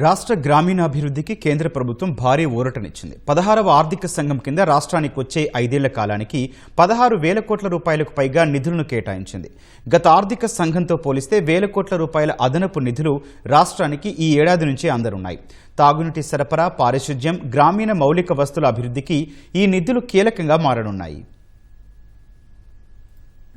రాష్ట్ర గ్రామీణాభివృద్ధికి కేంద్ర ప్రభుత్వం భారీ ఊరటనిచ్చింది. 16వ ఆర్థిక సంఘం కింద రాష్ట్రానికి వచ్చే 5 ఏళ్ల కాలానికి 16,000 కోట్ల రూపాయలకు పైగా నిధులను కేటాయించింది. గత ఆర్థిక సంఘంతో పోలిస్తే 1,000 కోట్ల రూపాయల అదనపు నిధులు రాష్ట్రానికి ఈ ఏడాది నుంచే అందనున్నాయి. తాగునీటి సరఫరా, పారిశుధ్యం, గ్రామీణ మౌలిక వస్తుల అభివృద్ధికి ఈ నిధులు కీలకంగా మారనున్నాయి.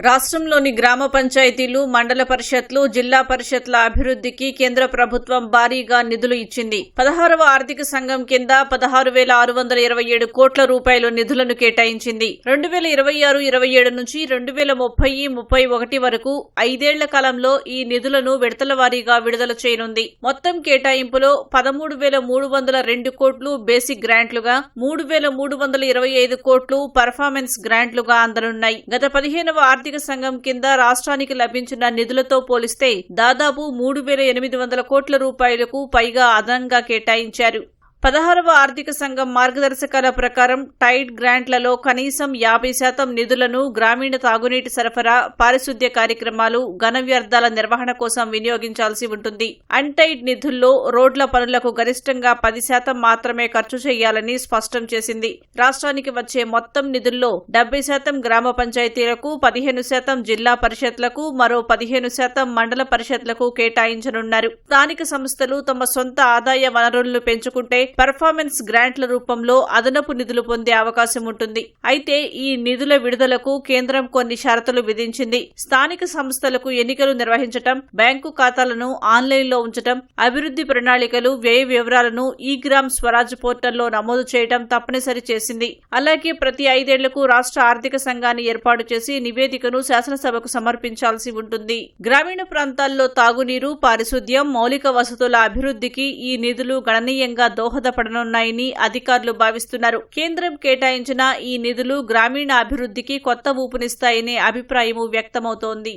రాష్ట్రంలోని గ్రామ పంచాయతీలు, మండల పరిషత్లు, జిల్లా పరిషత్ల అభివృద్ధికి కేంద్ర ప్రభుత్వం భారీగా నిధులు ఇచ్చింది. 16వ ఆర్థిక సంఘం కింద 16,627 కోట్ల రూపాయలు నిధులను కేటాయించింది. 2026-27 నుంచి 2030-31 వరకు 5 ఏళ్ల కాలంలో ఈ నిధులను విడతల వారీగా విడుదల చేయనుంది. మొత్తం కేటాయింపులో 13,302 కోట్లు బేసిక్ గ్రాంట్లుగా, 3,325 కోట్లు పర్ఫార్మెన్స్ గ్రాంట్లుగా అందనున్నాయి. గత 15వ ఆర్థిక సంఘం కింద రాష్ట్రానికి లభించిన నిధులతో పోలిస్తే దాదాపు 3,800 కోట్ల రూపాయలకు పైగా అదనంగా కేటాయించారు. 16వ ఆర్థిక సంఘం మార్గదర్శకాల ప్రకారం టైడ్ గ్రాంట్లలో కనీసం 50% నిధులను గ్రామీణ తాగునీటి సరఫరా, పారిశుద్ధ్య కార్యక్రమాలు, ఘన వ్యర్థాల నిర్వహణ కోసం వినియోగించాల్సి ఉంటుంది. అన్టైడ్ నిధుల్లో రోడ్ల పనులకు గరిష్టంగా 10% మాత్రమే ఖర్చు చేయాలని స్పష్టం చేసింది. రాష్ట్రానికి వచ్చే మొత్తం నిధుల్లో 70% గ్రామ పంచాయతీలకు, 15% జిల్లా పరిషత్లకు, మరో 15% మండల పరిషత్లకు కేటాయించనున్నారు. స్థానిక సంస్థలు తమ సొంత ఆదాయ వనరులను పెంచుకుంటే పర్ఫార్మెన్స్ గ్రాంట్ల రూపంలో అదనపు నిధులు పొందే అవకాశం ఉంటుంది. అయితే ఈ నిధుల విడుదలకు కేంద్రం కొన్ని షరతులు విధించింది. స్థానిక సంస్థలకు ఎన్నికలు నిర్వహించటం, బ్యాంకు ఖాతాలను ఆన్లైన్లో ఉంచటం, అభివృద్ధి ప్రణాళికలు, వ్యయ వివరాలను ఈ-గ్రామ్ స్వరాజ్ పోర్టల్లో నమోదు చేయడం తప్పనిసరి చేసింది. అలాగే ప్రతి 5 ఏళ్లకు రాష్ట్ర ఆర్థిక సంఘాన్ని ఏర్పాటు చేసి నివేదికను శాసనసభకు సమర్పించాల్సి ఉంటుంది. గ్రామీణ ప్రాంతాల్లో తాగునీరు, పారిశుద్ధ్యం, మౌలిక వసతుల అభివృద్ధికి ఈ నిధులు గణనీయంగా దోహదపడనున్నాయని అధికారులు భావిస్తున్నారు. కేంద్రం కేటాయించిన ఈ నిధులు గ్రామీణ అభివృద్ధికి కొత్త ఊపునిస్తాయనే అభిప్రాయం వ్యక్తమవుతోంది.